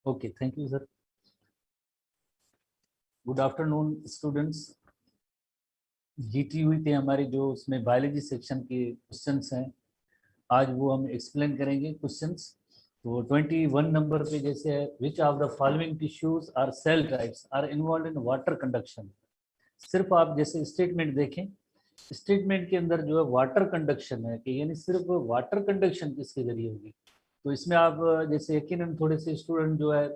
Okay, thank you sir. Good afternoon students. GT हुई थी हमारी, जो उसमें बायोलॉजी सेक्शन के क्वेश्चंस हैं, आज वो हम एक्सप्लेन करेंगे क्वेश्चंस। तो 21 नंबर पे जैसे है, which of the following tissues are cell types are involve in water conduction. सिर्फ आप जैसे स्टेटमेंट देखें, स्टेटमेंट के अंदर जो है वाटर कंडक्शन है कि यानी सिर्फ वाटर कंडक्शन किसके जरिए होगी। तो इसमें आप जैसे यकीनन थोड़े से स्टूडेंट जो है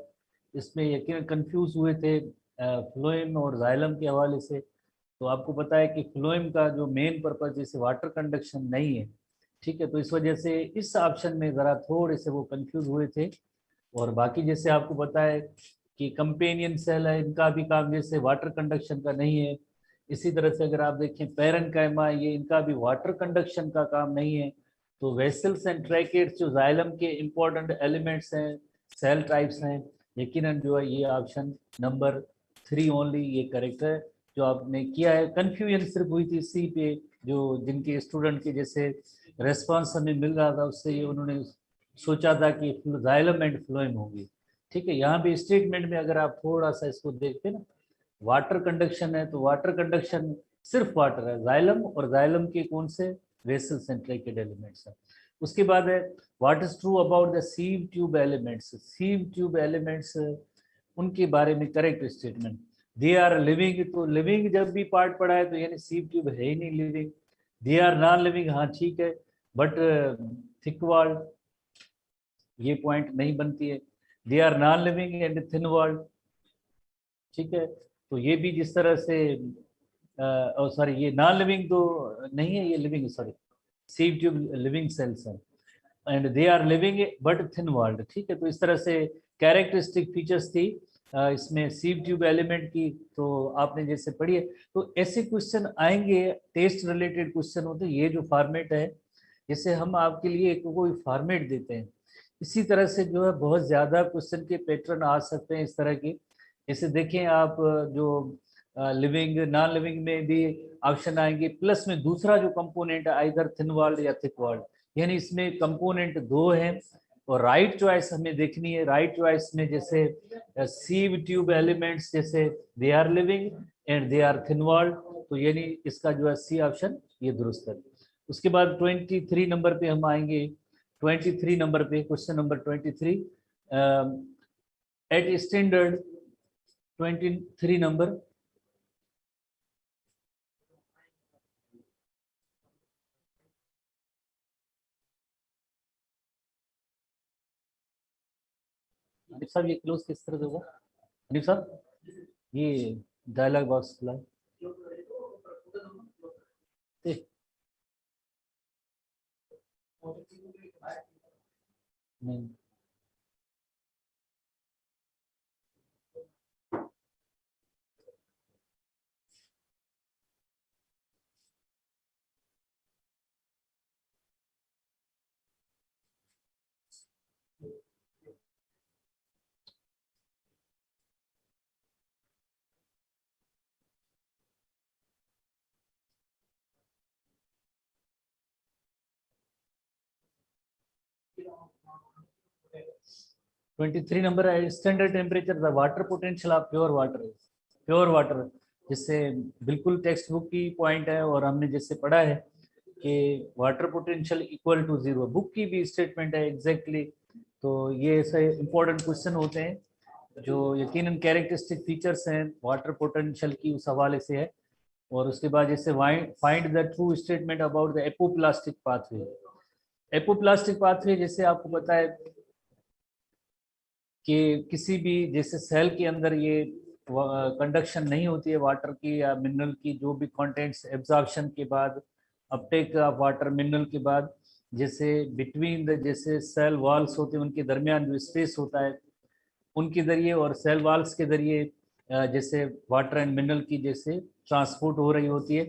इसमें यकीनन कंफ्यूज हुए थे फ्लोएम और जाइलम के हवाले से। तो आपको पता है कि फ्लोएम का जो मेन पर्पज जैसे वाटर कंडक्शन नहीं है, ठीक है। तो इस वजह से इस ऑप्शन में ज़रा थोड़े से वो कंफ्यूज हुए थे। और बाकी जैसे आपको पता है कि कंपेनियन सेल है, इनका भी काम जैसे वाटर कंडक्शन का नहीं है। इसी तरह से अगर आप देखें पैरेन्काइमा, ये इनका भी वाटर कंडक्शन का काम नहीं है। तो वेसल्स एंड ट्रैकेट्स जो जाइलम के इम्पोर्टेंट एलिमेंट्स हैं, सेल टाइप्स हैं, यकीनन जो है ये ऑप्शन नंबर 3 ओनली ये करेक्ट है जो आपने किया है। कन्फ्यूजन सिर्फ हुई थी सी पे, जो जिनके स्टूडेंट के जैसे रेस्पॉन्स हमें मिल रहा था उससे ये उन्होंने सोचा था कि जाइलम एंड फ्लोएम होगी, ठीक है। यहाँ भी स्टेटमेंट में अगर आप थोड़ा सा इसको देखते ना, वाटर कंडक्शन है तो वाटर कंडक्शन सिर्फ वाटर है, जाइलम और जाइलम के कौन से वेसल्स एंड ट्रैकेट एलिमेंट्स है। उसके बाद है what is true about the sieve tube elements. Sieve tube elements उनके बारे में correct statement, they are living. तो लिविंग जब भी पार्ट पड़ा है तो यानी सीव ट्यूब है ही नहीं living. They are non living, हाँ ठीक है, बट थिक वॉल्ड ये पॉइंट नहीं बनती है। They are non living and thin walled, ठीक है। तो ये भी जिस तरह से सॉरी ये नॉन लिविंग तो नहीं है, ये living sorry sieve tube living cells हैं and they are living but thin walled, ठीक है। तो इस तरह से कैरेक्टरिस्टिक फीचर्स थी इसमें सीव ट्यूब एलिमेंट की, तो आपने जैसे पढ़ी है। तो ऐसे क्वेश्चन आएंगे, टेस्ट रिलेटेड क्वेश्चन होते हैं। ये जो फॉर्मेट है, जैसे हम आपके लिए एक कोई फॉर्मेट देते हैं, इसी तरह से जो है बहुत ज़्यादा क्वेश्चन के पैटर्न आ सकते हैं इस तरह की। जैसे देखें आप जो लिविंग नॉन लिविंग में भी ऑप्शन आएंगे, प्लस में दूसरा जो कंपोनेंट है आइदर थिन वॉल्ड या थिक वॉल्ड, यानी इसमें कंपोनेंट दो हैं। और राइट चॉइस हमें देखनी है। राइट चॉइस में जैसे सीव ट्यूब एलिमेंट्स जैसे they are living and they are thin walled, तो यानी इसका जो है सी ऑप्शन ये दुरुस्त है। उसके बाद 23 नंबर पे हम आएंगे। 23 नंबर पे question number 23 at standard 23 number. Anip साहब ये क्लोज किस तरह से होगा? अनिप साहब ये डायलॉग बॉक्स खुला है। नहीं 23 नंबर है standard temperature the water potential of pure water. Pure water जिससे बिल्कुल टेक्स्ट बुक की पॉइंट है, और हमने जैसे पढ़ा है कि water potential equal to 0, book की भी स्टेटमेंट है एग्जैक्टली। तो ये ऐसे इंपॉर्टेंट क्वेश्चन होते हैं जो यकीनन कैरेक्टरिस्टिक फीचर्स हैं वाटर पोटेंशियल की उस हवाले से है। और उसके बाद जैसे find the true statement about the apoplastic pathway. Apoplastic pathway जैसे आपको पता है कि किसी भी जैसे सेल के अंदर ये कंडक्शन नहीं होती है वाटर की या मिनरल की, जो भी कंटेंट्स एब्जॉर्प्शन के बाद, अपटेक ऑफ वाटर मिनरल के बाद, जैसे बिटवीन द जैसे सेल वॉल्स होते हैं उनके दरमियान जो स्पेस होता है उनके जरिए और सेल वॉल्स के जरिए जैसे वाटर एंड मिनरल की जैसे ट्रांसपोर्ट हो रही होती है।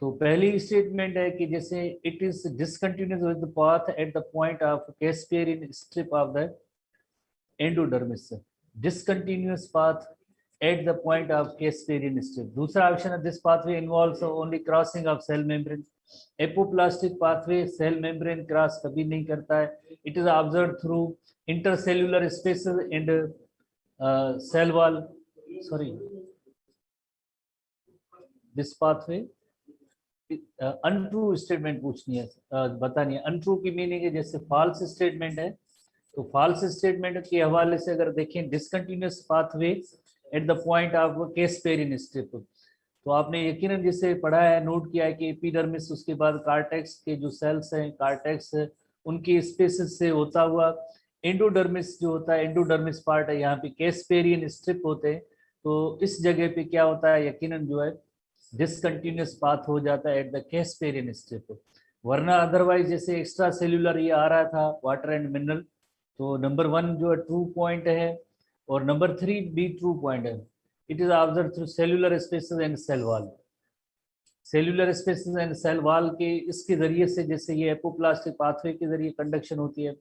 तो पहली स्टेटमेंट है कि जैसे it is discontinuous with the path at the point of Casparian strip of the endodermis, discontinuous path at the point of Casparian strip। दूसरा ऑप्शन है this pathway involves only crossing of cell membrane. Apoplastic pathway cell membrane cross कभी नहीं करता है। It is observe through intercellular spaces and cell wall, sorry this pathway, untrue statement पूछनी है, बतानी है। अनट्रू की मीनिंग है जैसे फॉल्स स्टेटमेंट है, तो फॉल्स स्टेटमेंट के हवाले से अगर देखें, discontinuous pathway eight the point of Casparian strip, तो आपने यकीनन जिसे पढ़ा है, नोट किया है कि एपिडर्मिस, उसके बाद कार्टेक्स के जो सेल्स हैं, कार्टेक्स उनकी स्पेसिस से होता हुआ एंडोडर्मिस जो होता है, एंडोडर्मिस पार्ट है, यहाँ पे कैस्पेरियन स्ट्रिप होते हैं। तो इस जगह पे क्या होता है, यकीनन जो है डिसकंटिन्यूअस पाथ हो जाता है एट द कैस्पेरियन स्ट्रिप। वरना अदरवाइज जैसे एक्स्ट्रा सेल्यूलर ये आ रहा था वाटर एंड मिनरल, तो नंबर 1 जो है ट्रू पॉइंट है और नंबर 3 भी ट्रू पॉइंट है। It is observe through cellular spaces and cell wall. Cellular spaces and cell wall के इसके जरिए से जैसे ये एपोप्लास्टिक पाथवे के जरिए कंडक्शन होती है।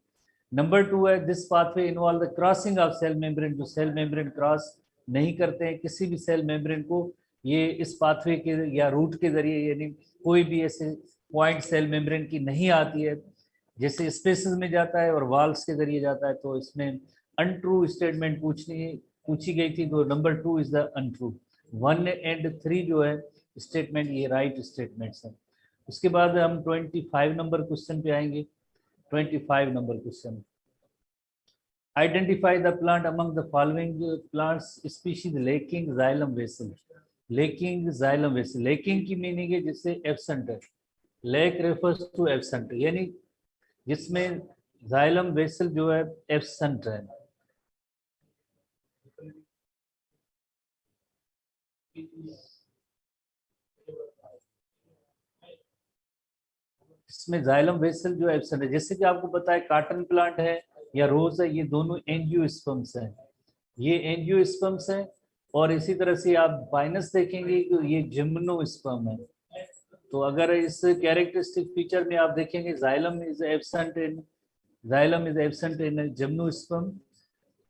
नंबर 2 है this pathway involve the crossing of cell membrane, जो सेल मेम्ब्रेन क्रॉस नहीं करते हैं किसी भी सेल मेम्ब्रेन को, ये इस पाथवे के या रूट के जरिए, यानी कोई भी ऐसे पॉइंट सेल मेम्ब्रेन की नहीं आती है, जैसे स्पेसेस में जाता है और वॉल्स के जरिए जाता है। तो इसमें अनट्रू स्टेटमेंट पूछी गई थी, तो number 2 is the untrue. 1 and 3 जो है स्टेटमेंट ये राइट स्टेटमेंट्स हैं। उसके बाद हम 25 नंबर क्वेश्चन पे आएंगे। 25 number question, identify the plant among the following plants species lacking xylem vessel. Lacking xylem vessel, lacking की मीनिंग है जिससे एब्सेंट है, लैक रेफर्स टू एब्सेंट, यानी जिसमें जाइलम वेसल जो है एब्सेंट है। इसमें जाइलम वेसल जो एब्सेंट है, जैसे कि आपको पता है कॉटन प्लांट है या रोज है, ये दोनों एंजियोस्पर्म्स हैं, ये एंजियोस्पर्म्स हैं। और इसी तरह से आप पाइनस देखेंगे तो ये जिम्नोस्पर्म है। तो अगर इस कैरेक्टरिस्टिक फीचर में आप देखेंगे xylem is absent in, xylem is absent in gymnosperm,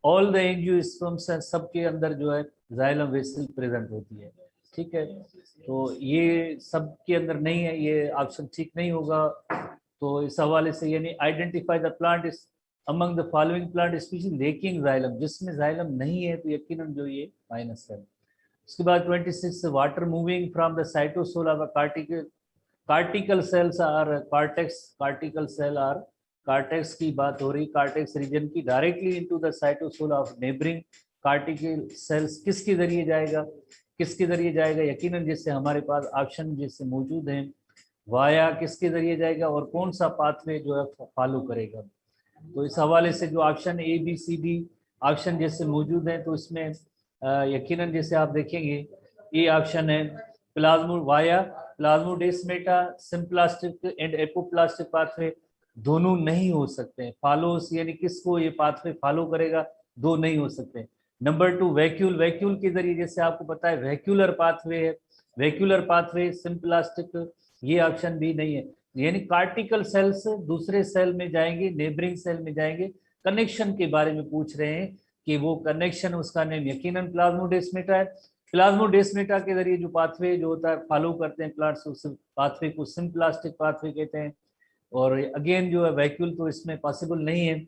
all the angiosperms हैं, सबके अंदर जो है जाइलम वेसल प्रेजेंट होती है। ठीक है, तो ये सब के अंदर नहीं है, ये ऑप्शन ठीक नहीं होगा। तो इस हवाले से यानी identify the plant is among the following plant species lacking xylem, जिसमें जाइलम नहीं है तो यकीनन जो ये माइनस है। उसके बाद 26 water moving from the cytosol of cortical, cortical cells or cortex, cortical cell or cortex की बात हो रही, कार्टेक्स रीजन की, directly into the cytosol of neighbouring cortical cells किसके जरिए जाएगा, किसके जरिए जाएगा, यकीनन जिससे हमारे पास ऑप्शन जिससे मौजूद हैं, वाया किसके जरिए जाएगा और कौन सा पाथवे जो है फॉलो करेगा। तो इस हवाले से जो option A B C D option जैसे मौजूद हैं, तो इसमें यकीनन जैसे आप देखेंगे ये ऑप्शन है plasmo via plasmodesmata symplastic and apoplastic pathway दोनों नहीं हो सकते हैं। फॉलोस यानी किसको ये पाथवे फॉलो करेगा, दो नहीं हो सकते। नंबर 2 वैक्यूल, वैक्यूल के जरिए जैसे आपको पता है वैक्यूलर पाथवे है, वैक्यूलर पाथवे सिम्प्लास्टिक, ये ऑप्शन भी नहीं है। यानी कार्टिकल सेल से दूसरे सेल में जाएंगे, नेबरिंग सेल में जाएंगे, कनेक्शन के बारे में पूछ रहे हैं कि वो कनेक्शन उसका नेम यकीनन प्लाज्मोडेस्मेटा है। प्लाज्मोडेस्मेटा के जरिए जो पाथवे जो होता है फॉलो करते हैं प्लांट्स, उस पाथवे को सिम्प्लास्टिक पाथवे कहते हैं। और अगेन जो है वैक्यूल तो इसमें पॉसिबल नहीं है,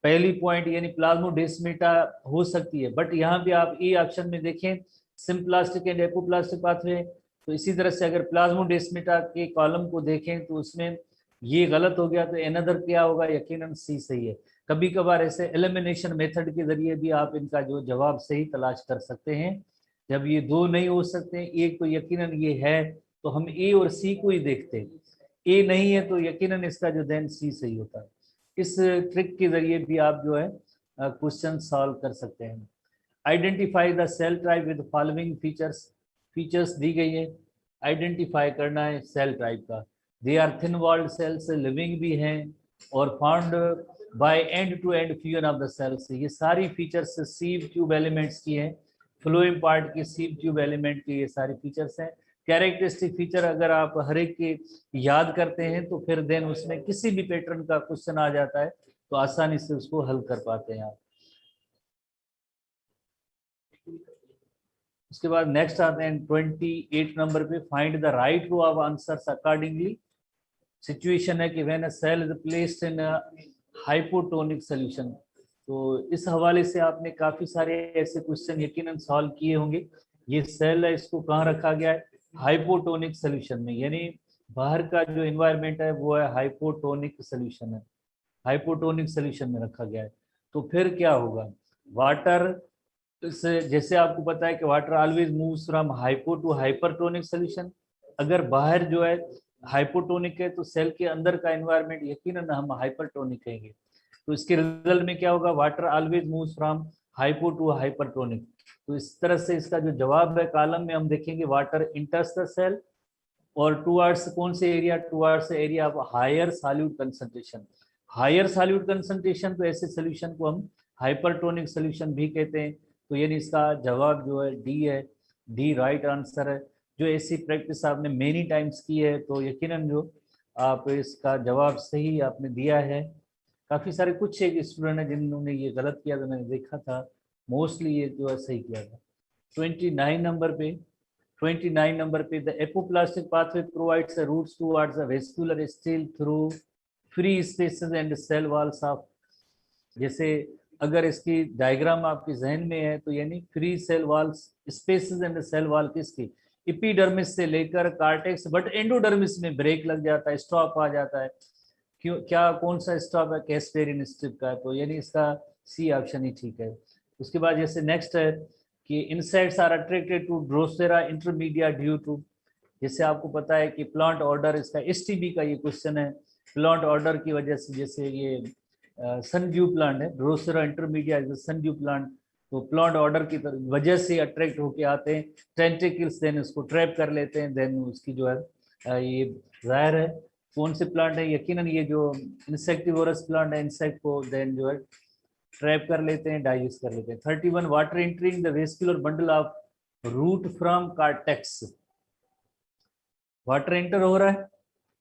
पहली पॉइंट यानी प्लाज्मोडेस्मेटा हो सकती है, बट यहाँ पे आप ई ऑप्शन में देखें सिम्प्लास्टिक एंड एपोप्लास्टिक पाथवे, तो इसी तरह से अगर प्लाज्मोडेस्मेटा के कॉलम को देखें तो उसमें ये गलत हो गया, तो एनदर क्या होगा, यकीनन सी सही है। कभी कभार ऐसे एलिमिनेशन मेथड के जरिए भी आप इनका जो जवाब सही तलाश कर सकते हैं। जब ये दो नहीं हो सकते, एक तो यकीनन ये है, तो हम ए और सी को ही देखते हैं, ए नहीं है तो यकीनन इसका जो देन सी सही होता है। इस ट्रिक के जरिए भी आप जो है क्वेश्चन सॉल्व कर सकते हैं। Identify the cell type with following features, features दी गई है, आइडेंटिफाई करना है सेल टाइप का। They are thin walled cells, living भी हैं और found by end to end fusion of the cells, ये सारी फीचर्स सीव ट्यूब एलिमेंट्स की हैं, फ्लोएम पार्ट की सीव ट्यूब एलिमेंट की ये सारी फीचर्स हैं। कैरेक्टरिस्टिक फीचर अगर आप हर एक के याद करते हैं तो फिर देन उसमें किसी भी पैटर्न का क्वेश्चन आ जाता है तो आसानी से उसको हल कर पाते हैं आप। उसके बाद नेक्स्ट आते हैं 28 नंबर पे, find the right row of answers accordingly. Situation है कि when a cell is placed in hypotonic solution, तो इस हवाले से आपने काफी सारे ऐसे क्वेश्चन यकीनन सॉल्व किए होंगे। ये सेल है, इसको कहाँ रखा गया है? हाइपोटोनिक सोल्यूशन में, यानी बाहर का जो एनवायरनमेंट है वो है हाइपोटोनिक सोल्यूशन है, हाइपोटोनिक सोल्यूशन में रखा गया है। तो फिर क्या होगा? वाटर से, जैसे आपको पता है कि water always moves from hypo to hypertonic solution. अगर बाहर जो है हाइपोटोनिक है तो सेल के अंदर का एनवायरनमेंट यकीनन हम हाइपरटोनिक कहेंगे। तो इसके रिजल्ट में क्या होगा? Water always moves from hypo to hypertonic. तो इस तरह से इसका जो जवाब है कॉलम में हम देखेंगे, वाटर इंटर्स द सेल और टुवर्ड्स कौन से area? Towards area of higher solute concentration. Higher solute concentration, तो ऐसे सोल्यूशन को हम हाइपरटोनिक सोल्यूशन भी कहते हैं। तो यानी इसका जवाब जो है डी है, डी राइट आंसर है। जो ऐसी प्रैक्टिस आपने मेनी टाइम्स की है तो यकीनन जो आप इसका जवाब सही आपने दिया है। काफ़ी सारे कुछ एक स्टूडेंट हैं जिन्होंने ये गलत किया था, मैंने देखा था। मोस्टली ये जो है सही किया था। 29 नंबर पे, 29 नंबर पे, the apoplastic pathway provides the routes towards the vascular stele through free spaces and cell walls of. जैसे अगर इसकी डायग्राम आपके जहन में है तो यानी free cell walls spaces and cell wall किसकी? एपिडर्मिस से लेकर कार्टेक्स, बट एंडोडर्मिस में ब्रेक लग जाता है, स्टॉप आ जाता है। क्यों, क्या कौन सा स्टॉप है? कैस्पेरिन स्ट्रिप का। तो यानी इसका सी ऑप्शन ही ठीक है। उसके बाद जैसे नेक्स्ट है कि insects are attracted to Drosera intermedia due to. जैसे आपको पता है कि प्लांट ऑर्डर, इसका एसटीबी का ये क्वेश्चन है, प्लांट ऑर्डर की वजह से। जैसे ये सनड्यू प्लांट है, Drosera intermedia is sundew plant. तो प्लांट ऑर्डर की वजह से अट्रैक्ट होके आते हैं, टेंटिकल्स देन उसको ट्रैप कर लेते हैं, देन उसकी जो है ये जाहिर है कौन से प्लांट है? यकीनन ये जो इंसेक्टिवोरस प्लांट है, इंसेक्ट को देन जो है ट्रैप कर लेते हैं, डाइजेस्ट कर लेते हैं। 31 water entering the vascular bundle of root from cortex. Water enter हो रहा है,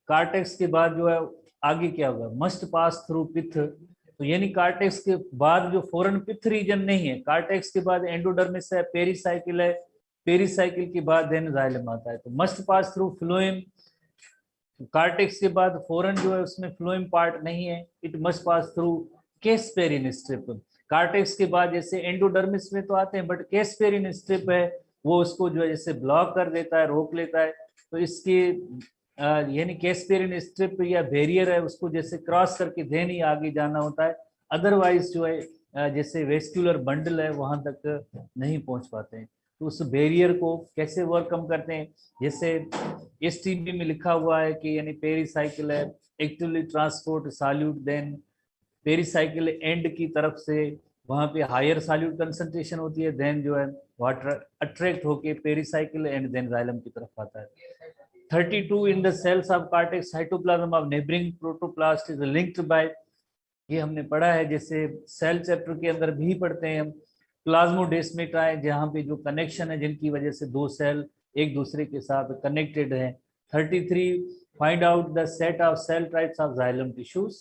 कार्टेक्स के बाद जो है आगे क्या होगा? मस्ट पास थ्रू पिथ। तो यानी कार्टेक्स के बाद जो फॉरन पिथ रीजन नहीं है, कार्टेक्स के बाद एंडोडर्मिस है, पेरीसाइकिल है, पेरीसाइकिल के बाद देन जाइलम आता है। तो must pass through phloem. Cortex के बाद फॉरन जो है उसमें फ्लोएम पार्ट नहीं है, it must pass through casparian strip. Cortex के बाद जैसे एंडोडर्मिस में तो आते हैं, बट केस्पेरिन स्ट्रिप है वो उसको जो है जैसे ब्लॉक कर देता है, रोक लेता है। तो इसके यानी केस्पेरिन स्ट्रिप या बैरियर है, उसको जैसे क्रॉस करके देन ही आगे जाना होता है। अदरवाइज जो है जैसे वेस्कुलर बंडल है वहां तक नहीं पहुंच पाते हैं। तो उस बैरियर को कैसे ओवरकम करते हैं? जैसे एसटीबी में लिखा हुआ है कि यानी पेरीसाइकिल है, actively transport solute, then pericycle and की तरफ से वहां पे हायर सॉल्यूट कंसंट्रेशन होती है, देन जो है वाटर अट्रैक्ट होके पेरीसाइकिल एंड देन जाइलम की तरफ आता है। 32 in the cells of cortex cytoplasm of neighbouring protoplast is linked by. ये हमने पढ़ा है, जैसे सेल चैप्टर के अंदर भी पढ़ते हैं हम। प्लाज्मोडेस्मेटा है जहाँ पे जो कनेक्शन है जिनकी वजह से दो सेल एक दूसरे के साथ कनेक्टेड हैं। 33 find out the set of cell types of xylem tissues.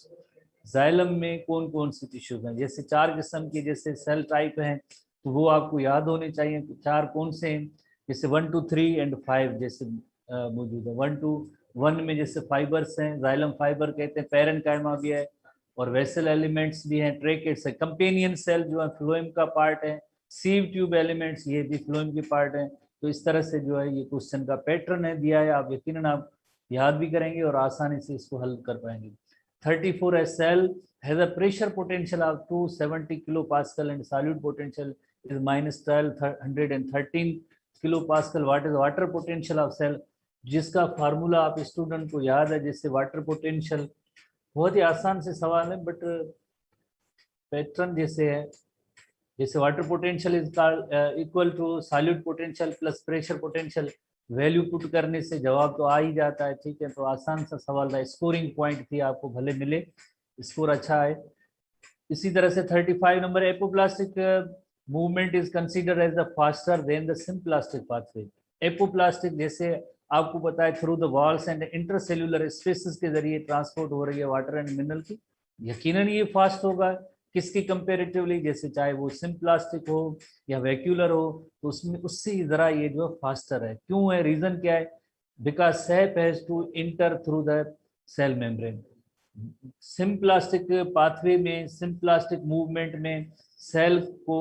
Xylem में कौन कौन सी टिश्यूज हैं? जैसे 4 किस्म के जैसे सेल टाइप हैं, तो वो आपको याद होने चाहिए। 4 कौन से हैं? जैसे 1 2 3 एंड 5 जैसे मौजूद है। 1 2 1 में जैसे फाइबर्स हैं, जाइलम फाइबर कहते हैं, पैरेनकाइमा भी है और वेसल एलिमेंट्स भी हैं, ट्रेकेट्स है, कंपेनियन सेल जो है फ्लोएम का पार्ट है, सीव ट्यूब एलिमेंट्स ये भी फ्लोएम के पार्ट हैं। तो इस तरह से जो है ये क्वेश्चन का पैटर्न है दिया है, आप यकीनन आप याद भी करेंगे और आसानी से इसको हल कर पाएंगे। 34 है cell has a pressure potential of 270 kilo pascal and solute potential is -1213 kilo pascal. What is water potential of cell? जिसका फार्मूला आप स्टूडेंट को याद है, जैसे वाटर पोटेंशियल बहुत ही आसान से सवाल है, बट पैटर्न जैसे है, जैसे water potential is equal to solute potential plus pressure potential. Value put करने से जवाब तो आ ही जाता है, ठीक है। तो आसान सा सवाल था, स्कोरिंग पॉइंट थी, आपको भले मिले, स्कोर अच्छा है। इसी तरह से 35 number, apoplastic movement is considered as the faster than the symplastic pathway. Apoplastic जैसे आपको पता है through the walls and intercellular spaces के जरिए ट्रांसपोर्ट हो रही है वाटर एंड मिनरल की, यकीनन ये फास्ट होगा। किसकी कंपेरेटिवली? जैसे चाहे वो सिम्प्लास्टिक हो या वैक्यूलर हो, तो उसमें उससे जरा ये जो फास्टर है। क्यों है? रीजन क्या है? Because sap has to enter through the cell membrane. Symplastic pathway में, सिम्प्लास्टिक मूवमेंट में सेल को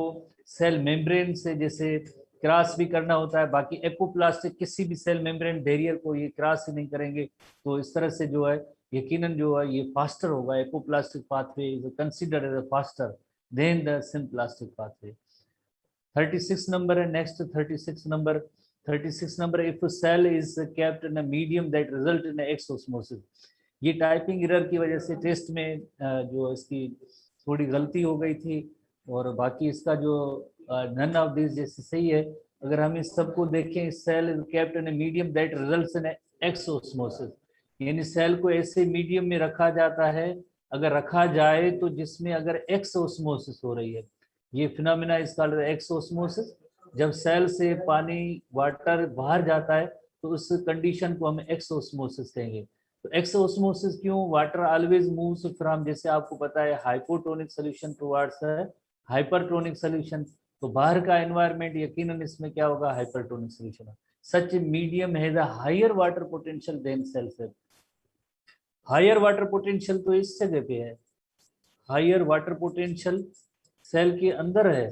सेल मेम्ब्रेन से जैसे क्रॉस भी करना होता है, बाकी एपोप्लास्टिक किसी भी सेल मेम्ब्रेन बैरियर को ये क्रॉस ही नहीं करेंगे, तो इस तरह से जो है यकीनन जो है ये फास्टर होगा। Apoplastic pathway is considered as faster than the symplastic pathway. 36 number है next. 36 number, if cell is kept in a medium that result in exosmosis. ये टाइपिंग एरर की वजह से टेस्ट में जो इसकी थोड़ी गलती हो गई थी, और बाकी इसका जो नन ऑफ दिस जैसे सही है। अगर हम इस सबको देखें, cell is kept in a medium that results in exosmosis, यानी सेल को ऐसे मीडियम में रखा जाता है, अगर रखा जाए तो जिसमें अगर एक्स ऑस्मोसिस हो रही है, ये phenomena is called x osmosis. जब सेल से पानी वाटर बाहर जाता है तो उस कंडीशन को हम एक्स ऑस्मोसिस कहेंगे। तो एक्स ऑस्मोसिस क्यों? वाटर ऑलवेज मूव्स फ्रॉम, जैसे आपको पता है, hypotonic solution towards hypertonic solution, तो बाहर का एनवायरनमेंट यकीनन इसमें क्या होगा, hypertonic solution. Such medium has a higher water potential than cell cell. Higher water potential तो इस जगह पे है, हायर वाटर पोटेंशियल सेल के अंदर है,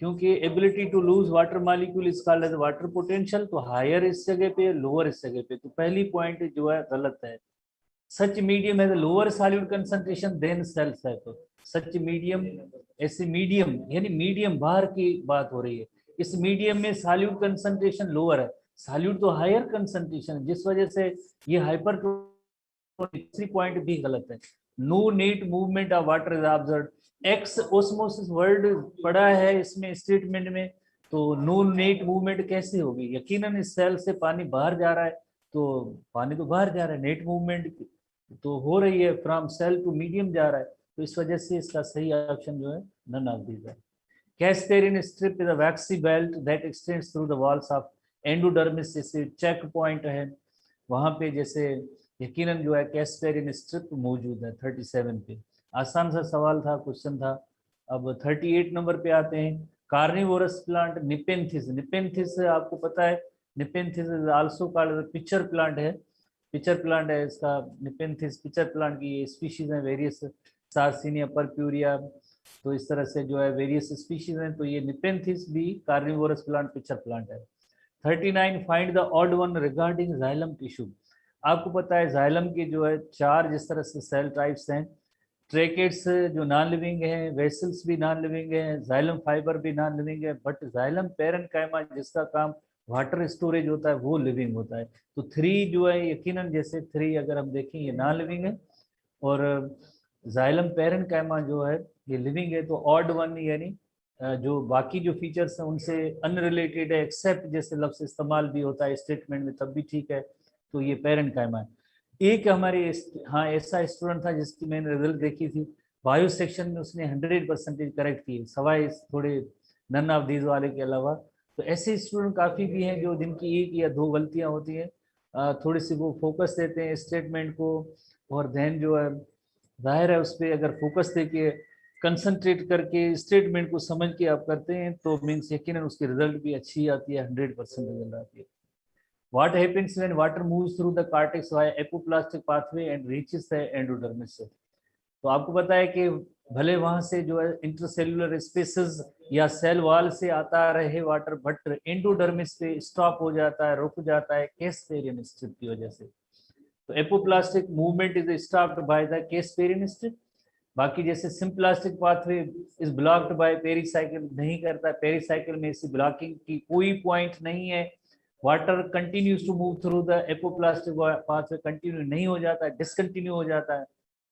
क्योंकि ability to lose water molecule is called as water potential, तो हायर इस जगह पे, लोअर इस जगह पे, तो पहली पॉइंट जो है गलत है। सच मीडियम है lower solute concentration than cells है, तो सच मीडियम, ऐसे मीडियम यानी मीडियम बाहर की बात हो रही है, इस मीडियम में सॉल्यूट कंसंट्रेशन लोअर है, सॉल्यूट तो हायर कंसंट्रेशन, जिस वजह से ये हाइपर, तीसरी पॉइंट भी गलत है। No net movement of water is observed. Exosmosis word पड़ा है इसमें स्टेटमेंट में, तो नो नेट मूवमेंट कैसे होगी? यकीनन इस सेल से पानी बाहर जा रहा है, तो पानी तो बाहर जा रहा है, नेट मूवमेंट तो हो रही है, फ्रॉम सेल टू मीडियम जा रहा है, तो इस वजह से इसका सही ऑप्शन जो है नन ऑफ दीज है। Casparian strip is a waxy belt that extends through the walls of endodermis, जैसे चेक पॉइंट है वहां पे, जैसे यकीनन जो है कैस्पेरिन स्ट्रिप मौजूद है। 37 पे आसान सा सवाल था, क्वेश्चन था। अब 38 नंबर पे आते हैं। कार्निवोरस प्लांट निपेंथिस, निपेंथिस आपको पता है, nepenthes is also called pitcher plant है, पिक्चर प्लांट है इसका, निपेंथिस पिक्चर प्लांट की स्पीशीज है वेरियस, सार्सिनिया परप्यूरिया, तो इस तरह से जो है वेरियस स्पीशीज हैं, तो ये निपेंथिस भी कार्निवोरस प्लांट पिक्चर प्लांट है। 39, find the odd one regarding xylem tissue. आपको पता है जाइलम के जो है 4 जिस तरह से सेल टाइप्स हैं, ट्रेकेट्स जो नॉन लिविंग है, वेसल्स भी नॉन लिविंग है, जाइलम फाइबर भी नॉन लिविंग है, बट जाइलम पेरेन्काइमा जिसका काम वाटर स्टोरेज होता है वो लिविंग होता है। तो 3 जो है यकीनन, जैसे 3 अगर हम देखें ये नॉन लिविंग है, और जाइलम पेरेन्काइमा जो है ये लिविंग है, तो ऑड वन यानी जो बाकी जो फीचर्स हैं उनसे अनरिलेटेड है, एक्सेप्ट जैसे लफ्ज इस्तेमाल भी होता है स्टेटमेंट में तब भी ठीक है, तो ये पेरेन्काइमा है। एक हमारे हाँ ऐसा स्टूडेंट था जिसकी मैंने रिजल्ट देखी थी, बायो सेक्शन में उसने 100% करेक्ट की, सवाए थोड़े नन ऑफ दीज वाले के अलावा। तो ऐसे स्टूडेंट काफ़ी भी हैं जो जिनकी 1 या 2 गलतियां होती हैं, थोड़ी सी वो फोकस देते हैं स्टेटमेंट को, और ध्यान जो है जाहिर है उस पर अगर फोकस देके कंसंट्रेट करके स्टेटमेंट को समझ के आप करते हैं तो मीन्स यकीनन उसकी रिजल्ट भी अच्छी आती है, 100% रिजल्ट आती है। What happens when water moves through the cortex via apoplastic pathway and reaches the endodermis? तो आपको पता है कि भले वहां से जो है इंटरसेल्युलर स्पेसेस या सेल वॉल से आता रहे वाटर, बट एंडोडर्मिस पे स्टॉप हो जाता है, रुक जाता है कैस्पेरियन स्ट्रिप की वजह से। तो apoplastic movement is stopped bye the Casparian strip. बाकी जैसे symplastic pathway is blocked by pericycle, नहीं करता, पेरीसाइकिल में इसी ब्लॉकिंग की कोई पॉइंट नहीं है। Water continues to move through the apoplastic pathway, continue नहीं हो जाता, डिसकंटिन्यू हो जाता है।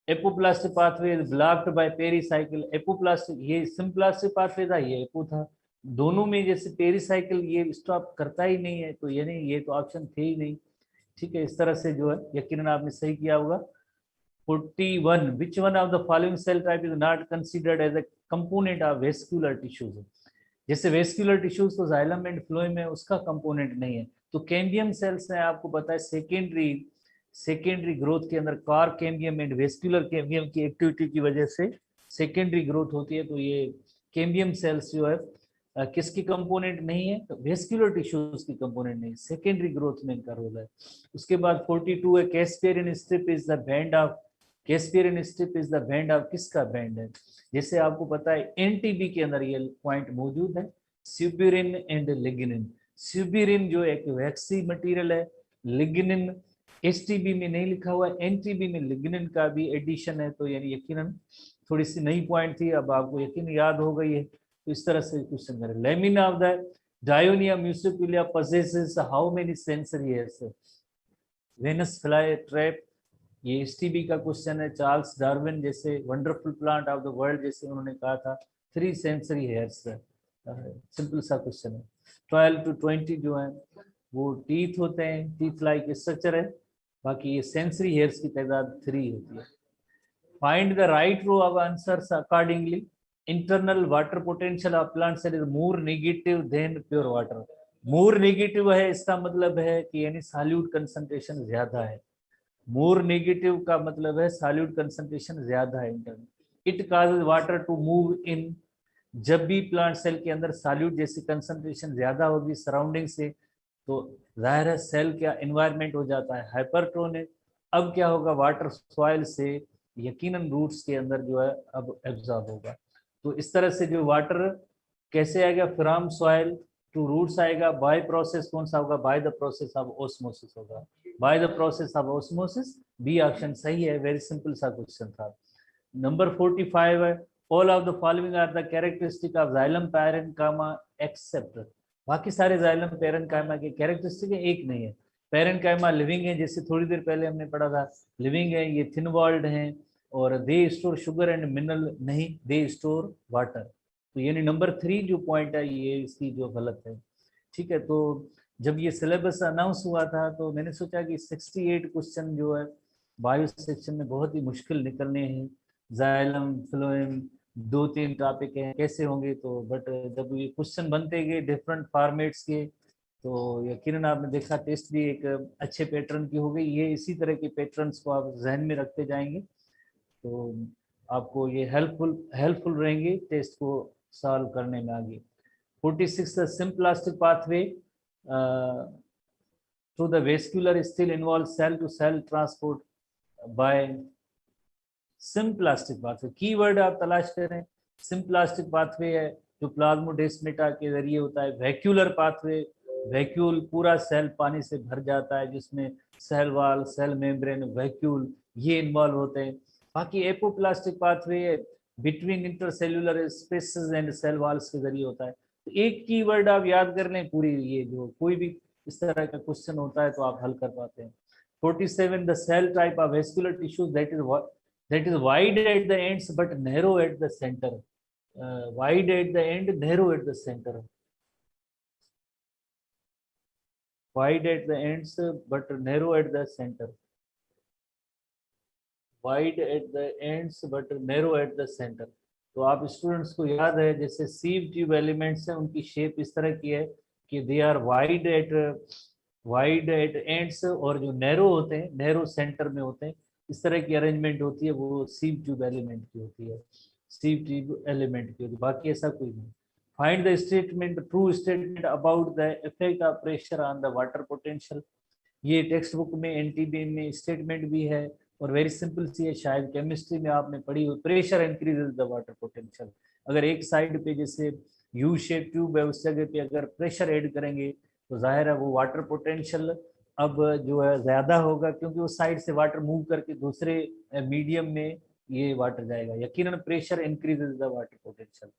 Apoplastic pathway is blocked by pericycle, apoplastic ये सिम्प्लास्टिक पाथवे था, ये एपो था, दोनों में जैसे पेरीसाइकिल ये स्टॉप करता ही नहीं है, तो यानी ये तो ऑप्शन थे ही नहीं। ठीक है, इस तरह से जो है यकीनन आपने सही किया होगा। 41, which one of the following cell type is not considered as a component of vascular tissues? जैसे वेस्कुलर टिश्यूज तो जाइलम एंड फ्लोएम में उसका कंपोनेंट नहीं है, तो कैम्बियम सेल्स हैं, आपको पता है सेकेंडरी ग्रोथ के अंदर car cambium and vascular cambium की एक्टिविटी की वजह से सेकेंडरी ग्रोथ होती है, तो ये कैम्बियम सेल्स जो है किसकी कंपोनेंट नहीं है, तो वेस्कुलर टिश्यूज की कंपोनेंट नहीं, सेकेंडरी ग्रोथ में इनका रोल है। उसके बाद 42 है Casparian strip is the band of Caspian strip is the band of किसका बैंड है? जैसे आपको पता है एनटीबी के अंदर ये पॉइंट मौजूद है, स्यूबिरिन एंड लिग्निन। स्यूबिरिन जो एक वैक्सी मटेरियल है, लिग्निन एसटीबी में नहीं लिखा हुआ, एनटीबी में लिग्निन का भी एडिशन है, तो यानी यकीनन थोड़ी सी नई पॉइंट थी, अब आपको यकीन याद हो गई है। तो इस तरह से क्वेश्चन करें। Lamina of the Dionaea muscipula possesses how many sensory hairs? Venus fly trap, ये एसटीबी का क्वेश्चन है। चार्ल्स डार्विन जैसे wonderful plant of the world जैसे उन्होंने कहा था 3 सेंसरी हेयर्स है। सिंपल सा क्वेश्चन है। 12 to 20 जो है वो टीथ होते हैं, टीथ लाइक स्ट्रक्चर है, बाकी ये सेंसरी हेयर्स की तादाद 3 होती है। Find the right row of answers accordingly. Internal water potential of plants is more negative than pure water. More negative है इसका मतलब है कि यानी सॉल्यूट कंसंट्रेशन ज्यादा है। मोर नेगेटिव का मतलब है सॉल्यूट कंसंट्रेशन ज्यादा है internal. It causes water to move in. जब भी प्लांट सेल के अंदर सॉल्यूट जैसी कंसंट्रेशन ज्यादा होगी सराउंडिंग से, तो जाहिर है सेल क्या एनवायरनमेंट हो जाता है हाइपरटोनिक। अब क्या होगा, वाटर सॉइल से यकीनन रूट्स के अंदर जो है अब एब्जॉर्ब होगा। तो इस तरह से जो वाटर कैसे आएगा, फ्रॉम सॉइल टू रूट्स आएगा। बाय प्रोसेस कौन सा होगा, by the process of osmosis होगा। By the process of osmosis, B option सही है। वेरी सिंपल सा क्वेश्चन था। नंबर 45 है, all of the following are the characteristic of xylem parenchyma except. बाकी सारे जाइलम पैरेन्काइमा के कैरेक्टरिस्टिक है, एक नहीं है। पैरेन्काइमा लिविंग है, जैसे थोड़ी देर पहले हमने पढ़ा था, लिविंग है, ये थिन वॉल्ड हैं, और they store sugar and mineral नहीं, दे स्टोर वाटर। तो यानी नंबर 3 जो पॉइंट है ये इसकी जो गलत है। ठीक है, तो जब ये सिलेबस अनाउंस हुआ था तो मैंने सोचा कि 68 क्वेश्चन जो है बायो सेक्शन में बहुत ही मुश्किल निकलने हैं। जाइलम फ्लोएम 2-3 टॉपिक हैं, कैसे होंगे? तो बट जब ये क्वेश्चन बनते गए डिफरेंट फॉर्मेट्स के, तो यकीनन आपने देखा टेस्ट भी एक अच्छे पैटर्न की हो गई। ये इसी तरह के पैटर्न्स को आप जहन में रखते जाएंगे तो आपको ये हेल्पफुल रहेंगे टेस्ट को सॉल्व करने में आगे। 46 the symplastic pathway through the vascular stele involve cell to cell transport by symplastic pathway. Keyword आप तलाश करें। सिम्प्लास्टिक पाथवे है जो प्लाज्मोडेस्माटा के जरिए होता है। वैक्यूलर पाथवे, वैक्यूल पूरा सेल पानी से भर जाता है जिसमें cell wall, cell membrane, vacuole ये इन्वॉल्व होते हैं। बाकी apoplastic pathway between intercellular spaces and cell walls के जरिए होता है। तो एक कीवर्ड आप याद कर लें पूरी, ये जो कोई भी इस तरह का क्वेश्चन होता है तो आप हल कर पाते हैं। 47 the cell type of vascular tissues that is wide at the ends but narrow at the center. Wide at the end, narrow at the center. Wide at the ends but narrow at the center. Wide at the ends but narrow at the center. तो आप students को याद है जैसे सीव tube elements हैं उनकी shape इस तरह की है कि they are wide at ends, और जो नैरो होते हैं नैरो सेंटर में होते हैं। इस तरह की अरेंजमेंट होती है, वो सीव ट्यूब एलिमेंट की होती है, सीव ट्यूब एलिमेंट की होती है, बाकी ऐसा कोई नहीं। Find the statement, true statement about the effect of pressure on the water potential. ये टेक्स्ट बुक में एनटीबी में स्टेटमेंट भी है और वेरी सिंपल सी है, शायद केमिस्ट्री में आपने पढ़ी हो। Pressure increases the water potential. अगर एक साइड पे जैसे यू शेप ट्यूब है उस जगह पे अगर प्रेशर ऐड करेंगे तो जाहिर है वो वाटर पोटेंशियल अब जो है ज़्यादा होगा, क्योंकि उस साइड से वाटर मूव करके दूसरे मीडियम में ये वाटर जाएगा। यकीनन pressure increases the water potential.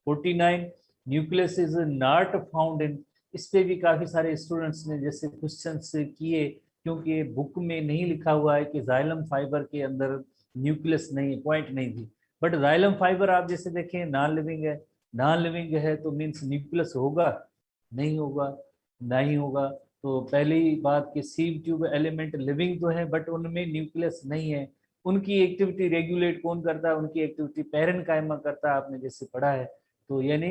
49 nucleus is not found in. इस पे भी काफ़ी सारे स्टूडेंट्स ने जैसे क्वेश्चंस किए, क्योंकि बुक में नहीं लिखा हुआ है कि जाइलम फाइबर के अंदर न्यूक्लियस नहीं, पॉइंट नहीं थी। बट जाइलम फाइबर आप जैसे देखें नॉन लिविंग है, नॉन लिविंग है तो मीन्स न्यूक्लियस होगा नहीं होगा, नहीं होगा। तो पहली बात कि सीव ट्यूब एलिमेंट लिविंग तो है बट उनमें न्यूक्लियस नहीं है। उनकी एक्टिविटी रेगुलेट कौन करता है, उनकी एक्टिविटी पैरेन्काइमा करता है, आपने जैसे पढ़ा है। तो यानी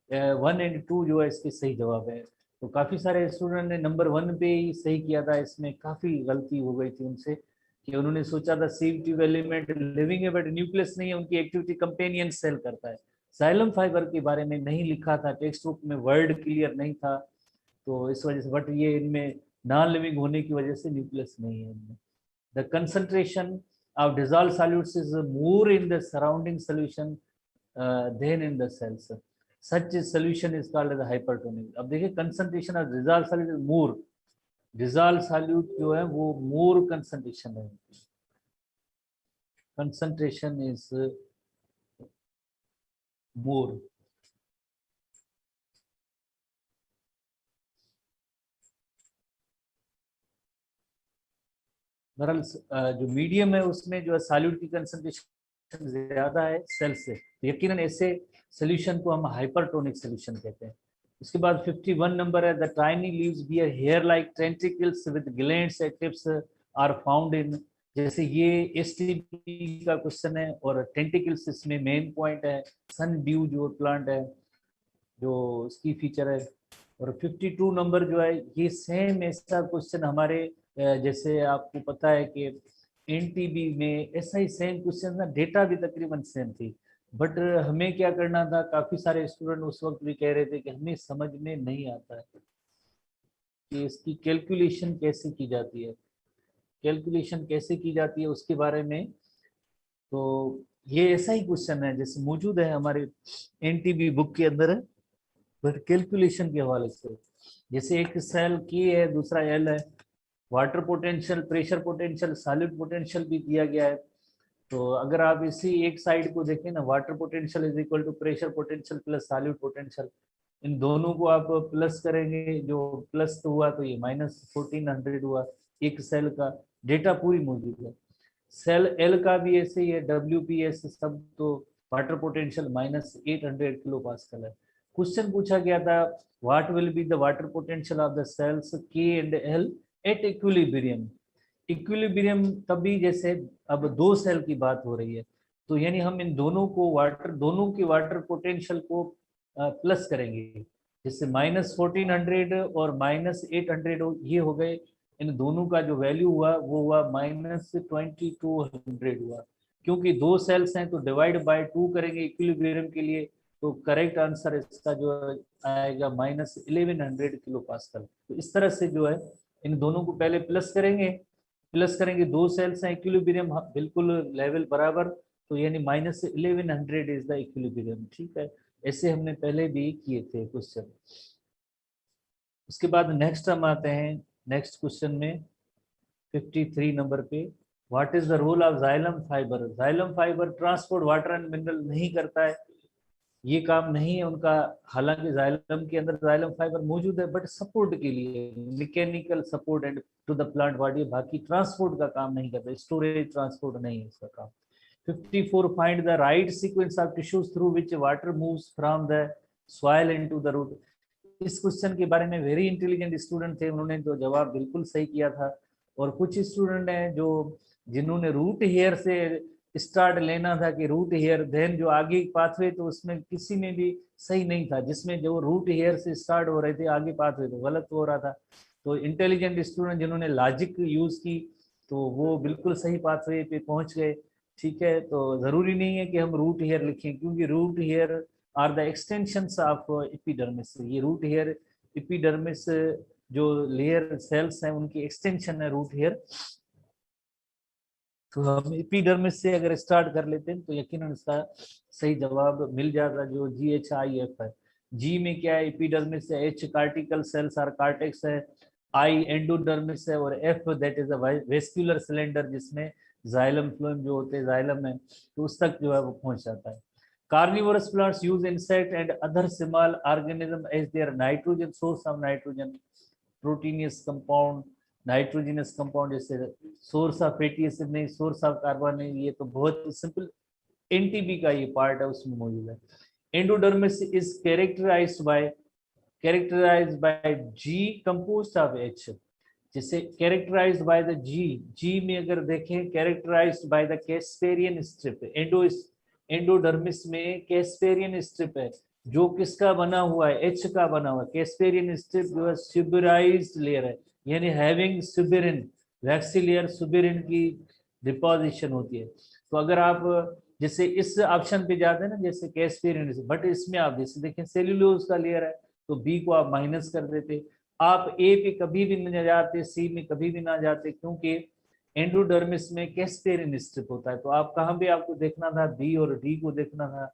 1 और 2 जो है इसके सही जवाब है। तो काफ़ी सारे स्टूडेंट ने नंबर 1 पे ही सही किया था, इसमें काफ़ी गलती हो गई थी उनसे कि उन्होंने सोचा था सीव ट्यूब एलिमेंट लिविंग है बट न्यूक्लियस नहीं है, उनकी एक्टिविटी कंपेनियन सेल करता है। जाइलम फाइबर के बारे में नहीं लिखा था टेक्स्ट बुक में, वर्ड क्लियर नहीं था, तो इस वजह से। बट ये इनमें नॉन लिविंग होने की वजह से न्यूक्लियस नहीं है इनमें। The concentration of dissolved solutes is more in the surrounding solution than in the cells. Such a solution is called as a hypertonic. अब देखिए concentration of dissolved solute is more. Dissolved solute जो है वो more concentration है. Concentration is more. बहरहाल जो medium है उसमें जो है सॉल्यूट की कंसंट्रेशन ज्यादा है सेल से, तो यकीनन ऐसे सॉल्यूशन को हम हाइपरटोनिक सॉल्यूशन कहते हैं। उसके बाद 51 नंबर है, the tiny leaves bear hair like tentacles with glands at tips are found in, जैसे ये एसटीपी का क्वेश्चन है और टेंटिकल्स इसमें मेन पॉइंट है। सन ड्यू जो प्लांट है जो उसकी फीचर है। और 52 नंबर जो है ये सेम ऐसा क्वेश्चन हमारे जैसे आपको पता है कि एनटीबी में ऐसा ही सेम क्वेश्चन ना, डेटा भी तकरीबन सेम थी, बट हमें क्या करना था, काफी सारे स्टूडेंट उस वक्त भी कह रहे थे कि हमें समझ में नहीं आता है कि इसकी कैलकुलेशन कैसे की जाती है, कैलकुलेशन कैसे की जाती है उसके बारे में। तो ये ऐसा ही क्वेश्चन है जैसे मौजूद है हमारे एनटीबी बुक के अंदर है, बट कैलकुलेशन के हवाले से। जैसे एक सेल की है, दूसरा एल है, water potential, pressure potential, solid potential भी दिया गया है। तो अगर आप इसी एक साइड को देखें ना, water potential is equal to pressure potential plus solid potential, इन दोनों को आप प्लस करेंगे, जो प्लस तो हुआ तो ये -1400 हुआ। एक सेल का डेटा पूरी मौजूद है। सेल एल का भी ऐसे ही है, WPS सब, तो वाटर पोटेंशियल -800 किलो पास्कल है। क्वेश्चन पूछा गया था, what will be the water potential of the cells K and L at equilibrium. Equilibrium तभी जैसे अब दो सेल की बात हो रही है, तो यानी हम इन दोनों को दोनों की वाटर पोटेंशियल को प्लस करेंगे, जैसे -1400 और -800 ये हो गए, इन दोनों का जो वैल्यू हुआ वो हुआ -2200 हुआ। क्योंकि दो सेल्स हैं तो डिवाइड बाय 2 करेंगे इक्विलिब्रियम के लिए, तो करेक्ट आंसर इसका जो आएगा -1100 किलो पास्कल। तो इस तरह से जो है इन दोनों को पहले प्लस करेंगे, दो सेल्स हैं इक्विलिब्रियम बिल्कुल लेवल बराबर, तो यानी -1100 इज द इक्विलिब्रियम। ठीक है, ऐसे हमने पहले भी किए थे क्वेश्चन। उसके बाद नेक्स्ट हम आते हैं नेक्स्ट क्वेश्चन में 53 नंबर पे, what is the role of xylem fibre. Xylem fibre transport water and mineral नहीं करता है, ये काम नहीं है उनका। हालांकि जाइलम के अंदर जाइलम फाइबर मौजूद है, बट सपोर्ट के लिए, mechanical support and to the plant body, बाकी ट्रांसपोर्ट का काम नहीं करता, स्टोरेज ट्रांसपोर्ट नहीं है इसका काम। 54, find the right sequence of tissues through which water moves from the soil into the root. इस क्वेश्चन के बारे में वेरी इंटेलिजेंट स्टूडेंट थे, उन्होंने तो जवाब बिल्कुल सही किया था। और कुछ स्टूडेंट हैं जो जिन्होंने रूट हेयर से स्टार्ट लेना था कि रूट हेयर देन जो आगे पाथवे, तो उसमें किसी में भी सही नहीं था। जिसमें जो रूट हेयर से स्टार्ट हो रहे थे आगे पाथवे, तो गलत हो रहा था। तो इंटेलिजेंट स्टूडेंट जिन्होंने लॉजिक यूज की तो वो बिल्कुल सही पाथवे पे पहुंच गए। ठीक है, तो जरूरी नहीं है कि हम रूट हेयर लिखें, क्योंकि root hair are the extensions of epidermis. ये रूट हेयर एपिडर्मिस जो लेयर सेल्स हैं उनकी एक्सटेंशन है रूट हेयर। तो हम एपिडर्मिस से अगर स्टार्ट कर लेते हैं तो यकीनन इसका सही जवाब मिल जाता, जो GHIF है। जी में क्या है, एपिडर्मिस है, H कार्टिकल सेल्स आर कार्टेक्स है, I एंडोडर्मिस है, और F that is a vascular cylinder जिसमें जाइलम फ्लोएम जो होते हैं जाइलम है, तो उस तक जो है वो पहुंच जाता है। Carnivorous plants use insect and other small organism as their nitrogen source of nitrogen, proteinaceous compound, nitrogenous compound, जैसे सोर्स ऑफ फैटी एसिड नहीं, सोर्स ऑफ कार्बन नहीं, ये तो बहुत सिंपल एनटीबी का ये पार्ट है उसमें मौजूद है। Endodermis is characterised by G composed of H, जैसे कैरेक्टराइज्ड बाय द जी में अगर देखें characterised by the Casparian strip. Endodermis में कैस्पेरियन स्ट्रिप है, जो किसका बना हुआ है, H का बना हुआ है। कैस्पेरियन स्ट्रिप जो है सुबराइज्ड लेयर है, यानी हैविंग सुबेरिन, वैक्सीलियर सुबेरिन की डिपोजिशन होती है। तो अगर आप जैसे इस ऑप्शन पे जाते हैं ना, जैसे कैस्पेरियन, बट इसमें आप जैसे देखें सेल्यूलोज का लेयर है, तो बी को आप माइनस कर देते, आप ए पे कभी भी न जाते, सी में कभी भी ना जाते, क्योंकि एंडोडर्मिस में कैस्पेरिन स्ट्रिप होता है। तो आप कहाँ भी आपको देखना था, बी और डी को देखना था,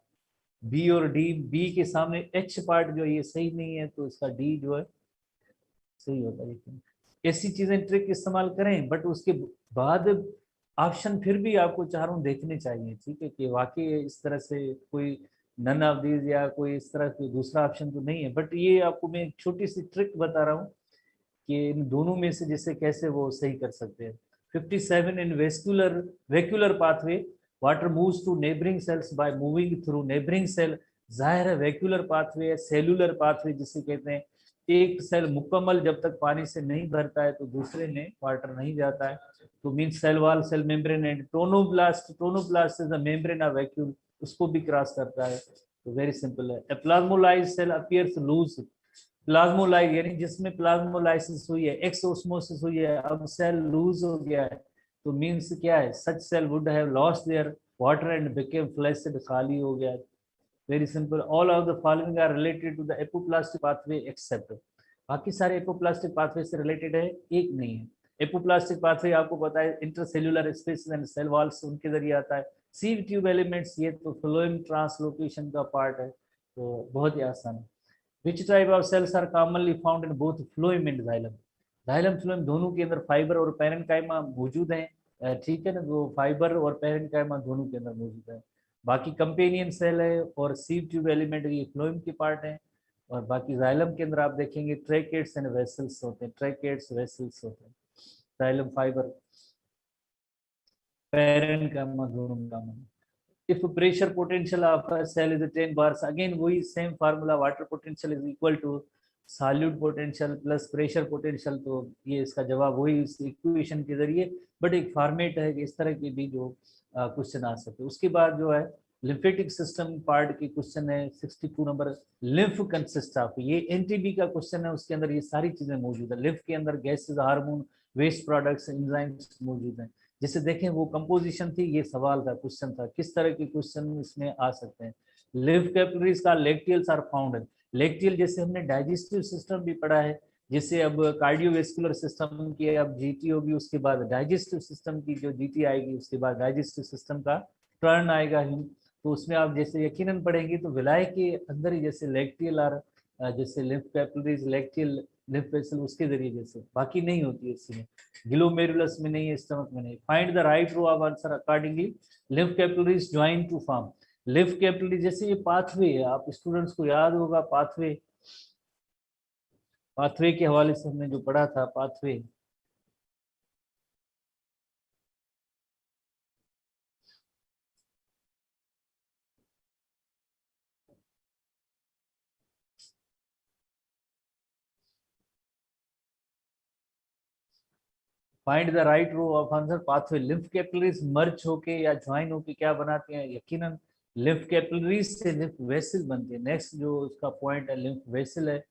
बी और डी, बी के सामने एच पार्ट जो ये सही नहीं है, तो इसका डी जो है सही होता है। ऐसी चीजें ट्रिक इस्तेमाल करें, बट उसके बाद ऑप्शन फिर भी आपको चारों देखने चाहिए, ठीक है, कि वाकई इस तरह से कोई नन ऑफ दीज या कोई इस तरह कोई दूसरा ऑप्शन तो नहीं है। बट ये आपको मैं एक छोटी सी ट्रिक बता रहा हूँ कि इन दोनों में से जैसे कैसे वो सही कर सकते हैं। 57 in vacuolar pathway, water moves to neighbouring cells by moving through neighbouring cell. जाहिर है वेक्यूलर पाथवे, सेलुलर पाथवे जिसे कहते हैं, एक सेल मुकम्मल जब तक पानी से नहीं भरता है तो दूसरे में वाटर नहीं जाता है। तो mean cell wall, cell membrane and tonoplast, tonoplast is the membrane of vacuole, उसको भी क्रॉस करता है। तो वेरी सिंपल है। Plasmolysed cell appears loose, plasmolyse यानी जिसमें प्लाज्मोलाइसिस हुई है, एक्स ऑस्मोसिस हुई है, अब सेल लूज हो गया है, तो मीन्स क्या है, such cell would have lost their water and became flaccid, खाली हो गया है। Very simple. All of the following are related to the apoplastic pathway except, बाकी सारे एपोप्लास्टिक पाथवे से रिलेटेड है, एक नहीं है। एपोप्लास्टिक पाथवे आपको पता है intercellular space and cell walls उनके जरिए आता है। सीव ट्यूब एलिमेंट्स ये तो फ्लोएम ट्रांसलोकेशन का पार्ट है, तो बहुत ही आसान है। Which type of cells are commonly found in both phloem and xylem? Xylem phloem दोनों के अंदर फाइबर और पैरेन्काइमा मौजूद हैं, ठीक है ना, वो फाइबर और पैरेन्काइमा दोनों के अंदर मौजूद है। बाकी कंपेनियन सेल है और सीव ट्यूब एलिमेंट ये फ्लोएम के पार्ट हैं। और बाकी जाइलम के अंदर आप देखेंगे ट्रैकेट्स एंड वेसल्स होते हैं, ट्रैकेट्स वेसल्स होते हैं। जाइलम फाइबर पैरेन्काइमा दोनों में common. if pressure potential of a cell is 10 bars, again वही same formula, water potential is equal to solute potential plus pressure potential। तो ये इसका जवाब वही इस इक्वेशन के जरिए, बट एक फॉर्मेट है कि इस तरह के भी जो क्वेश्चन आ सकते हैं। उसके बाद जो है लिम्फेटिक सिस्टम पार्ट की क्वेश्चन है 62 नंबर। लिम्फ कंसिस्ट ऑफ, ये एनटीबी का क्वेश्चन है, उसके अंदर ये सारी चीजें मौजूद है। लिम्फ के अंदर gases, hormone, waste products, enzymes मौजूद हैं। जैसे देखें वो कंपोजिशन थी, ये सवाल था, क्वेश्चन था, किस तरह के क्वेश्चन इसमें आ सकते हैं। लिव कैपिलरीज का लेक्टियल्स आर फाउंड। लेक्टियल जैसे हमने डाइजेस्टिव सिस्टम भी पढ़ा है, जैसे अब कार्डियोवेस्कुलर सिस्टम की अब जीटी होगी, उसके बाद डाइजेस्टिव सिस्टम की जो जीटी आएगी, उसके बाद डाइजेस्टिव सिस्टम का टर्न आएगा ही। तो उसमें आप जैसे यकीनन पढ़ेंगे तो विलाय के अंदर ही जैसे लेक्टियल और जैसे लिम्फ कैपिलरीज, लेक्टियल लिम्फ वेसल उसके जरिए, जैसे बाकी नहीं होती है इसमें। ग्लोमेरुलस में नहीं है, स्टमक में नहीं। Find the right row of answer accordingly. Lymph capillaries join to form. Lymph capillary जैसे ये पाथवे है, आप स्टूडेंट्स को याद होगा पाथवे, पाथवे के हवाले से हमने जो पढ़ा था pathway, find the right row of answer pathway. Lymph capillaries merge होके या ज्वाइन होके क्या बनाते हैं, यकीनन लिम्फ कैपिलरीज से लिम्फ वेसल बनती है। नेक्स्ट जो उसका पॉइंट है लिम्फ वेसल है,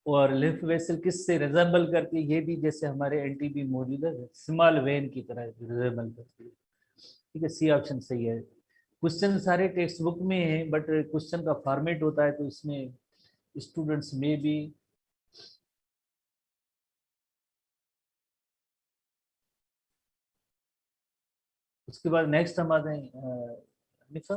और लिम्फ वेसल किससे रिजेंबल करती है, ये भी जैसे हमारे एनटीबी मौजूद है, स्मॉल वेन की तरह रिजेंबल करती है। ठीक है, सी ऑप्शन सही है। क्वेश्चन सारे टेक्स्ट बुक में है, बट क्वेश्चन का फॉर्मेट होता है तो इसमें स्टूडेंट्स में भी। उसके बाद नेक्स्ट हम आते हैं निफा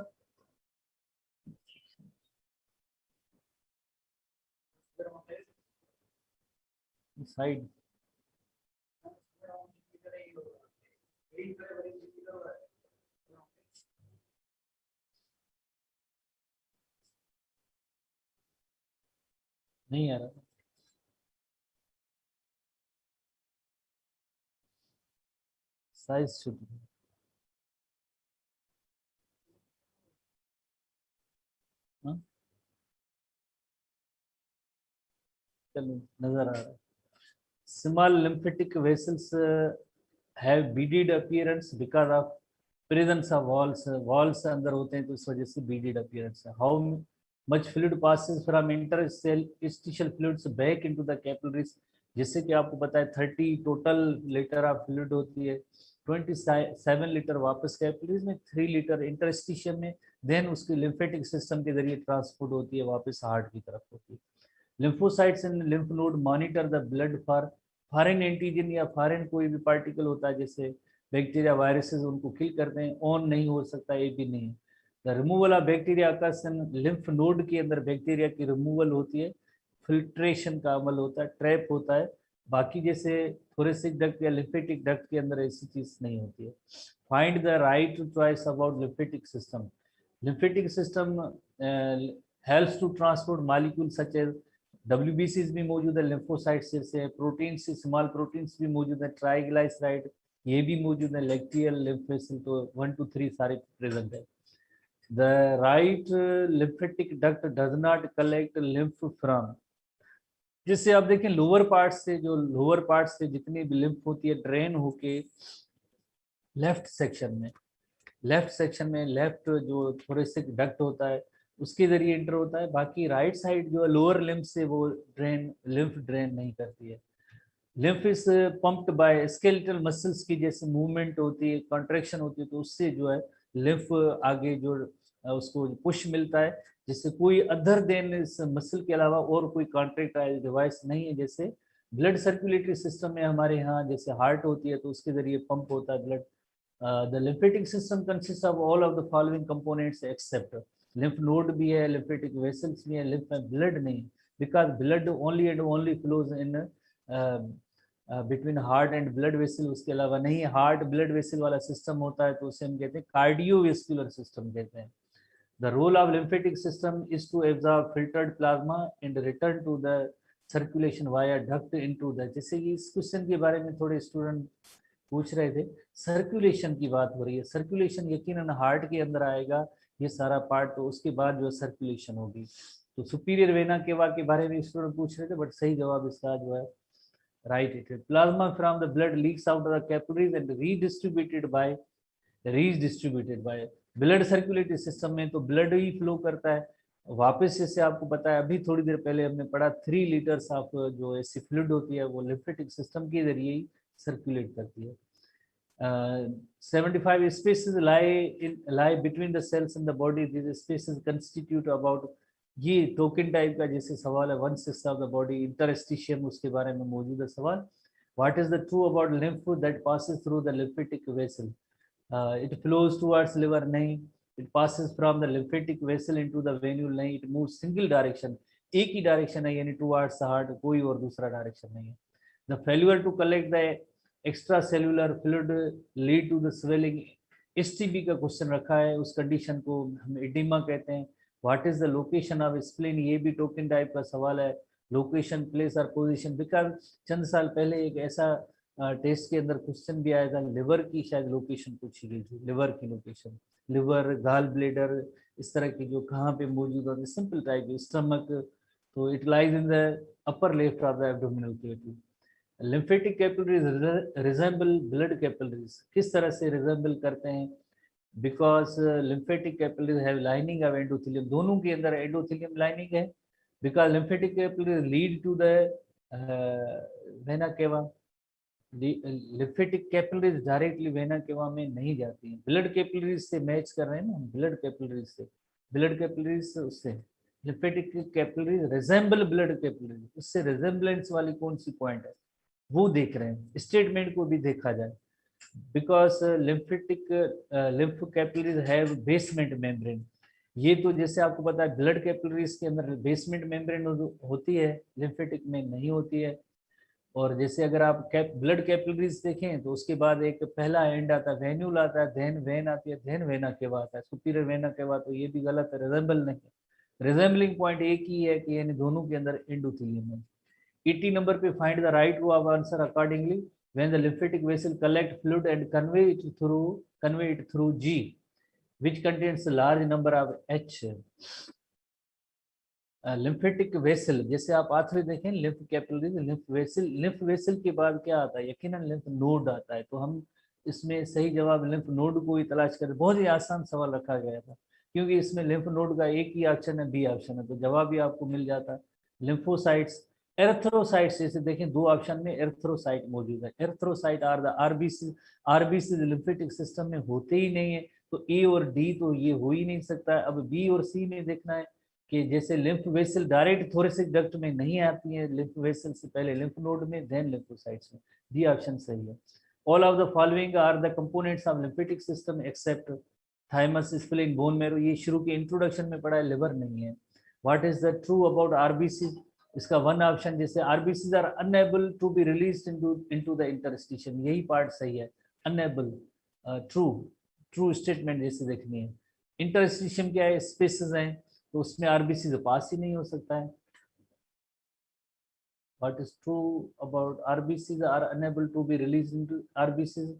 साइड। नहीं आ रहा साइज छोटी, हाँ चलो नजर आ रहा है। Small lymphatic vessels have beaded appearance because of presence of walls। walls अंदर होते हैं तो इस वजह से beaded appearance है। how much fluid passes from interstitial fluids back into the capillaries, जैसे कि आपको पता है 30 टोटल लीटर ऑफ फ्लूइड होती है, 27 लीटर वापस कैपिलरीज में, 3 लीटर इंटरस्टिशियम में, देन उसकी लिम्फेटिक सिस्टम के जरिए ट्रांसपोर्ट होती है वापस हार्ट की तरफ होती है। lymphocytes and lymph node monitor the blood for foreign antigen या foreign कोई भी पार्टिकल होता है, जैसे बैक्टीरिया वायरसेस उनको किल करते हैं, ऑन नहीं हो सकता ये भी नहीं है। The removal of bacteria occurs in lymph node के अंदर बैक्टीरिया की रिमूवल होती है, फिल्ट्रेशन का अमल होता है, ट्रैप होता है। बाकी जैसे थोरेसिक डक्ट या लिम्फेटिक डक्ट के अंदर ऐसी चीज नहीं होती है। Find the right choice about lymphatic system. Lymphatic system helps to transport molecule such as WBCs भी मौजूद है, लिम्फोसाइट्स जैसे प्रोटीन से स्मॉल प्रोटीन्स भी मौजूद है, ट्राइग्लाइसराइड ये भी मौजूद है, लैक्टियल लिम्फ वेसल तो 1 to 3 सारे प्रेजेंट है। The right lymphatic duct does not collect lymph from, जिससे आप देखें लोअर पार्ट से, जो लोअर पार्ट से जितनी भी लिम्फ होती है ड्रेन होके लेफ्ट सेक्शन में लेफ्ट जो थोरेसिक डक्ट होता है उसके जरिए एंटर होता है। बाकी राइट साइड जो लोअर लिम्फ से वो लिम्फ ड्रेन नहीं करती है। Lymph is pumped by skeletal muscles की जैसे मूवमेंट होती है, कॉन्ट्रैक्शन होती है, तो उससे जो है लिम्फ आगे जो उसको पुश मिलता है, जिससे कोई अदर देन इस मसल के अलावा और कोई कॉन्ट्रैक्टाइल डिवाइस नहीं है। जैसे ब्लड सर्कुलेटरी सिस्टम में हमारे यहाँ जैसे हार्ट होती है तो उसके जरिए पंप होता है blood. The lymphatic system consist of all of the following components except, lymph node भी है, लिम्फेटिक वेसल्स भी है, लिम्फ में ब्लड नहीं, because blood only and only flows in between heart and blood vessel, उसके अलावा नहीं। हार्ट ब्लड वेसल वाला सिस्टम होता है तो उसे हम कहते हैं कार्डियोवेस्कुलर सिस्टम कहते हैं। The role of lymphatic system is to absorb filtered plasma and return to the circulation via duct into the, जैसे कि इस क्वेश्चन के बारे में थोड़े स्टूडेंट पूछ रहे थे, सर्कुलेशन की बात हो रही है। सर्कुलेशन यकीनन हार्ट के अंदर आएगा ये सारा पार्ट, तो उसके बाद जो सर्कुलेशन होगी। तो सुपीरियर वेना केवा के बारे में स्टूडेंट पूछ रहे थे, बट सही जवाब इसका जो है राइट इट है। Plasma from the blood leaks out of the capillaries and redistributed by blood circulatory system में, तो ब्लड ही फ्लो करता है वापस। जैसे आपको पता है अभी थोड़ी देर पहले हमने पढ़ा 3 लीटर्स ऑफ जो ऐसी फ्लूइड होती है वो लिम्फेटिक सिस्टम के जरिए ही सर्कुलेट करती है। 75 spaces lie between the cells in the body. These spaces constitute about, ये टोकन टाइप का जैसे सवाल है, 1/6 ऑफ द बॉडी। इंटरस्टिशियम उसके बारे में मौजूद है सवाल। What is the true about lymph that passes through the lymphatic vessel, it flows towards liver, नहीं। It passes from the lymphatic vessel into the venule, नहीं। इट मूव सिंगल डायरेक्शन, एक ही डायरेक्शन है, यानी टुवर्ड्स द हार्ट, कोई और दूसरा direction नहीं है। The failure to collect the extracellular fluid lead to the swelling, STB का क्वेश्चन रखा है, उस कंडीशन को हम एडिमा कहते हैं। What is the location of spleen, ये भी टोकन टाइप का सवाल है। लोकेशन, प्लेस और पोजीशन, बिकॉज चंद साल पहले एक ऐसा टेस्ट के अंदर क्वेश्चन भी आया था, लिवर की शायद लोकेशन पूछी गई थी, लिवर की लोकेशन, लिवर, गाल ब्लेडर, इस तरह की जो कहाँ पे मौजूद होती है, सिंपल टाइप, स्टमक, तो it lies in the upper left of the abdominal cavity. Lymphatic capillaries resemble blood capillaries, किस तरह से रिजेंबल करते हैं, because lymphatic capillaries have lining of endothelium, दोनों के अंदर एंडोथेलियम लाइनिंग है। Because lymphatic capillaries lead to the vena cava, lymphatic capillaries directly vena cava में नहीं जाती हैं, ब्लड कैपिलरीज से मैच कर रहे हैं ना हम, ब्लड कैपिलरीज से, ब्लड कैपिलरीज से उससे lymphatic capillaries resemble blood capillaries, उससे रिजेंबलेंस वाली कौन सी पॉइंट है वो देख रहे हैं। स्टेटमेंट को भी देखा जाए, because lymphatic lymph capillaries have basement membrane, ये तो जैसे आपको पता है ब्लड कैपिलरीज के अंदर बेसमेंट मेम्ब्रेन होती है, लिम्फेटिक में नहीं होती है। और जैसे अगर आप ब्लड कैपिलरीज देखें तो उसके बाद एक पहला एंड आता है, वेन्यूल आता है, देन वेन आती है, देन वेना केवा आता है, सुपीरियर वेना केवा, तो ये भी गलत है, रिजेंबल नहीं है। रिजेंबलिंग पॉइंट एक ही है कि यानी दोनों के अंदर एंडोथेलियम है। 80 नंबर पे find the right row of answer accordingly when the lymphatic vessel collect fluid and convey it through G which contains a large number of H। Lymphatic vessel, जैसे आप आखिरी देखें लिम्फ कैपिलरीज, लिम्फ वेसल के बाद क्या आता है, यकीनन लिम्फ नोड आता है। तो हम इसमें सही जवाब लिम्फ नोड को ही तलाश करें। बहुत ही आसान सवाल रखा गया था क्योंकि इसमें लिम्फ नोड का एक ही ऑप्शन है, बी ऑप्शन है, तो जवाब भी आपको मिल जाता है। लिम्फोसाइट्स, एर्थ्रोसाइट्स, जैसे देखें दो ऑप्शन में एर्थ्रोसाइट मौजूद है। Erythrocyte are the RBC lymphatic system में होते ही नहीं है, तो ए और डी तो ये हो ही नहीं सकता है। अब बी और सी में देखना है कि जैसे lymph vessel direct thoracic duct में नहीं आती है, लिम्फ वेसल से पहले लिम्फ नोड में, देन लिम्फोसाइट्स में, डी ऑप्शन सही है। All of the following are the components of lymphatic system except thymus, spleen, bone marrow. ये शुरू के इंट्रोडक्शन में पढ़ा है, लिवर नहीं है. What is the true about RBC? इसका वन ऑप्शन जैसे RBCs are unable to be released into the interstitium, यही पार्ट सही है. Unable, true स्टेटमेंट जैसे देखनी है. इंटरस्टिशियम क्या है, स्पेसेस हैं, तो उसमें RBC पास ही नहीं हो सकता है. What is true about RBCs are unable to be released into RBCs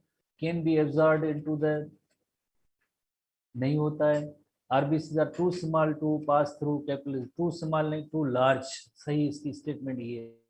can be absorbed into the, नहीं होता है. RBCs are too small to pass through capillaries, too small नहीं too large, सही इसकी स्टेटमेंट ये है.